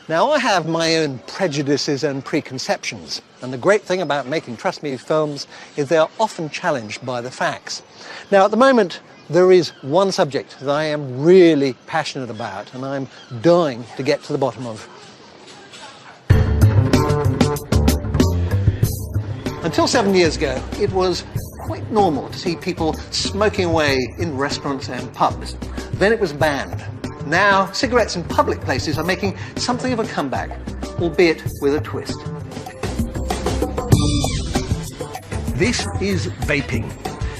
Now, I have my own prejudices and preconceptions, and the great thing about making Trust Me films is they are often challenged by the facts. Now, at the moment, there is one subject that I am really passionate about, and I'm dying to get to the bottom of. Until 7 years ago, it was quite normal to see people smoking away in restaurants and pubs. Then it was banned. Now, cigarettes in public places are making something of a comeback, albeit with a twist. This is vaping,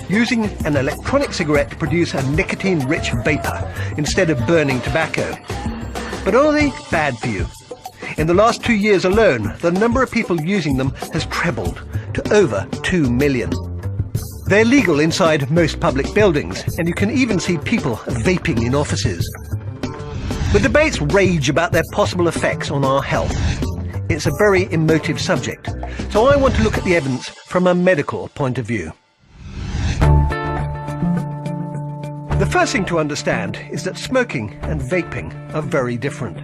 using an electronic cigarette to produce a nicotine-rich vapor instead of burning tobacco. But are they bad for you? In the last 2 years alone, the number of people using them has trebled to over 2 million. They're legal inside most public buildings, and you can even see people vaping in offices. The debates rage about their possible effects on our health. It's a very emotive subject, so I want to look at the evidence from a medical point of view. The first thing to understand is that smoking and vaping are very different.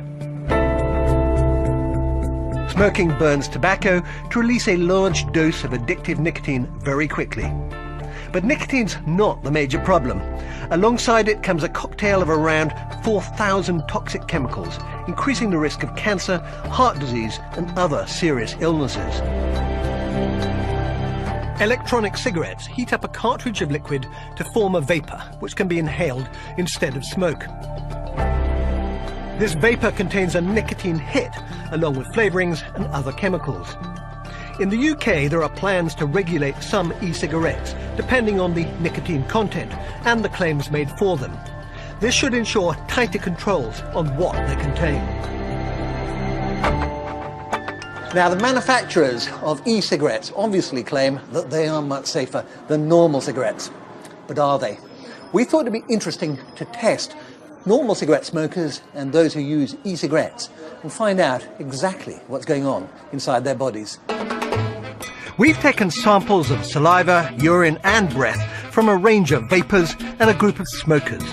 Smoking burns tobacco to release a large dose of addictive nicotine very quickly. But nicotine's not the major problem. Alongside it comes a cocktail of around 4,000 toxic chemicals, increasing the risk of cancer, heart disease and other serious illnesses. Electronic cigarettes heat up a cartridge of liquid to form a vapor, which can be inhaled instead of smoke. This vapor contains a nicotine hit, along with flavourings and other chemicals. In the UK, there are plans to regulate some e-cigarettes, depending on the nicotine content and the claims made for them. This should ensure tighter controls on what they contain. Now, the manufacturers of e-cigarettes obviously claim that they are much safer than normal cigarettes. But are they? We thought it'd be interesting to test normal cigarette smokers and those who use e-cigarettes and find out exactly what's going on inside their bodies. We've taken samples of saliva, urine and breath from a range of vapors and a group of smokers.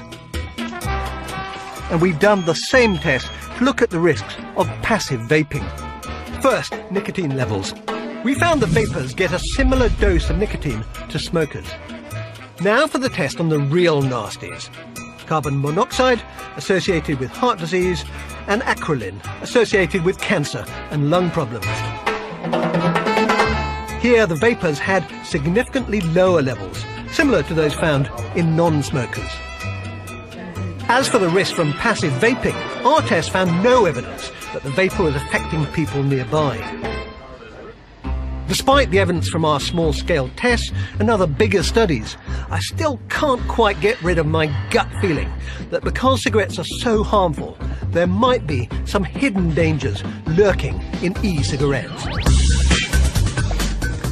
And we've done the same test to look at the risks of passive vaping. First, nicotine levels. We found that vapors get a similar dose of nicotine to smokers. Now for the test on the real nasties. Carbon monoxide, associated with heart disease, and acrolein, associated with cancer and lung problems. Here, the vapors had significantly lower levels, similar to those found in non-smokers. As for the risk from passive vaping, our test found no evidence that the vapor was affecting people nearby. Despite the evidence from our small-scale tests and other bigger studies, I still can't quite get rid of my gut feeling that because cigarettes are so harmful, there might be some hidden dangers lurking in e-cigarettes.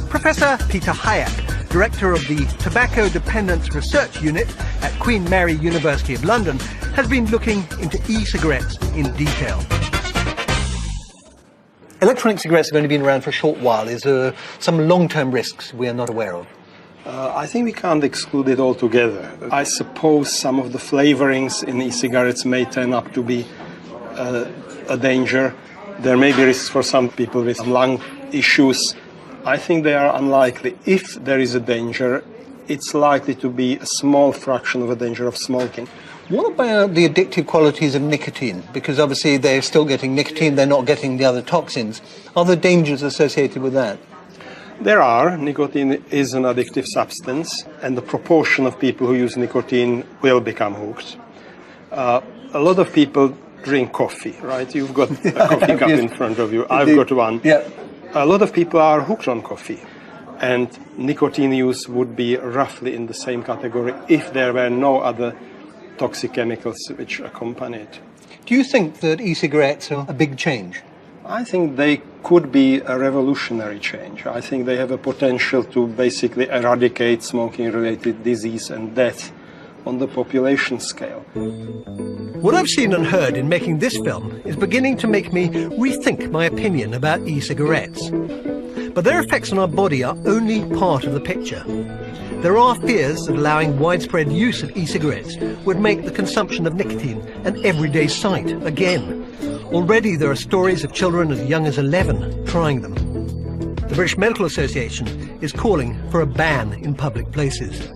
Professor Peter Hayek, Director of the Tobacco Dependence Research Unit at Queen Mary University of London, has been looking into e-cigarettes in detail. Electronic cigarettes have only been around for a short while. Is there some long-term risks we are not aware of? I think we can't exclude it altogether. I suppose some of the flavorings in e-cigarettes may turn up to be a danger. There may be risks for some people with lung issues. I think they are unlikely. If there is a danger, it's likely to be a small fraction of a danger of smoking. What about the addictive qualities of nicotine? Because obviously they're still getting nicotine, they're not getting the other toxins. Are there dangers associated with that? There are. Nicotine is an addictive substance, and the proportion of people who use nicotine will become hooked. A lot of people drink coffee, right? You've got a coffee cup in front of you. I've got one. Yeah. A lot of people are hooked on coffee, and nicotine use would be roughly in the same category if there were no other toxic chemicals which accompany it. Do you think that e-cigarettes are a big change? I think they could be a revolutionary change. I think they have a potential to basically eradicate smoking-related disease and death on the population scale. What I've seen and heard in making this film is beginning to make me rethink my opinion about e-cigarettes. But their effects on our body are only part of the picture. There are fears that allowing widespread use of e-cigarettes would make the consumption of nicotine an everyday sight again. Already there are stories of children as young as 11 trying them. The British Medical Association is calling for a ban in public places.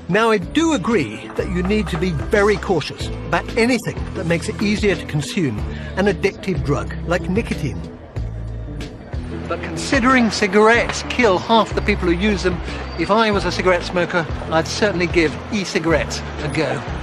Now, I do agree that you need to be very cautious about anything that makes it easier to consume an addictive drug like nicotine. But considering cigarettes kill half the people who use them, if I was a cigarette smoker, I'd certainly give e-cigarettes a go.